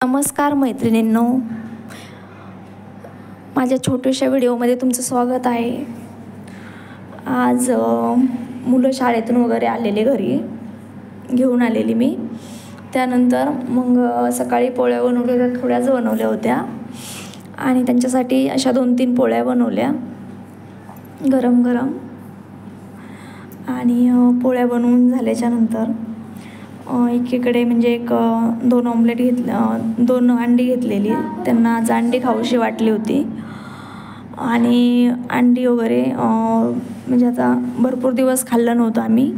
नमस्कार मैत्रिणींनो, माझ्या छोट्याशा व्हिडिओमध्ये तुमचं स्वागत आहे. आज मुलं शाळेतून वगैरे आलेले, घरी घेऊन आलेली मी. त्यानंतर मग सकाळी पोळ्या बनवलेल्या, थोड्याच बनवल्या होत्या आणि त्यांच्यासाठी अशा 2-3 पोळ्या बनवल्या गरम गरम. आणि पोळ्या बनवून झाल्याच्यानंतर एकीकडे म्हणजे 2 ऑमलेट 2 अंडी घेतलेली. त्यांना आज अंडी खाऊशी वाटली होती आणि अंडी वगैरे म्हणजे आता भरपूर दिवस खाल्लं नव्हतं आम्ही,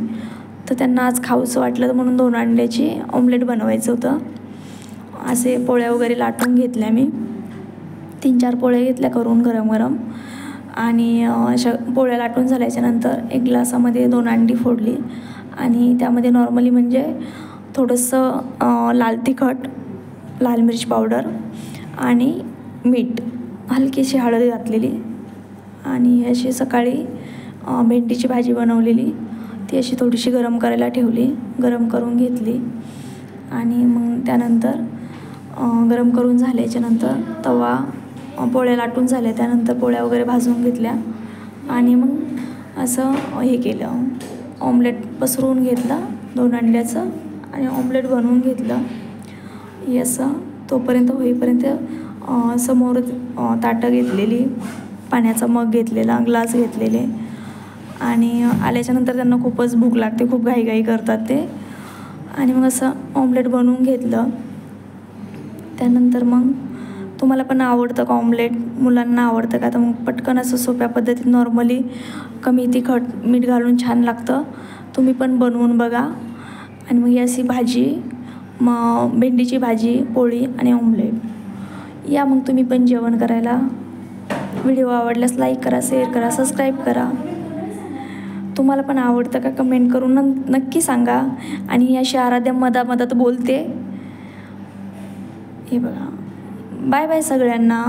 तर त्यांना आज खाऊचं वाटलं म्हणून 2 अंड्याची ऑमलेट बनवायचं होतं. असे पोळ्या वगैरे लाटून घेतल्या मी. 3-4 पोळ्या घेतल्या करून गरम गरम. आणि अशा पोळ्या लाटून झाल्याच्यानंतर एक ग्लासामध्ये 2 अंडी फोडली आणि त्यामध्ये नॉर्मली म्हणजे थोडंसं लाल तिखट, लाल मिरची पावडर आणि मीठ, हलकीशी हळद घातलेली. आणि अशी सकाळी भेंडीची भाजी बनवलेली, ती अशी थोडीशी गरम करायला ठेवली, गरम करून घेतली. आणि मग त्यानंतर गरम करून झाल्याच्यानंतर तवा, पोळ्या लाटून झाल्या त्यानंतर पोळ्या वगैरे भाजून घेतल्या आणि मग असं हे केलं, ऑमलेट पसरवून घेतलं 2 अंड्याचं आणि ऑमलेट बनवून घेतलं. हे असं तोपर्यंत होईपर्यंत समोर ताटं घेतलेली, पाण्याचा मग घेतलेला, ग्लास घेतलेले. आणि आल्याच्यानंतर त्यांना खूपच भूक लागते, खूप घाईघाई करतात ते. आणि मग असं ऑमलेट बनवून घेतलं. त्यानंतर मग तुम्हाला पण आवडतं का ऑमलेट? मुलांना आवडतं का? तर मग पटकन असं सोप्या पद्धतीत नॉर्मली कमी तिखट मीठ घालून छान लागतं. तुम्ही पण बनवून बघा. आणि मग ही अशी भाजी, मग भेंडीची भाजी, पोळी आणि ऑमलेट. या मग तुम्ही पण जेवण करायला. व्हिडिओ आवडल्यास लाईक करा, शेअर करा, सबस्क्राईब करा. तुम्हाला पण आवडतं का? कमेंट करून नक्की सांगा. आणि अशी आराध्या मधात बोलते. हे बघा. बाय बाय सगळ्यांना.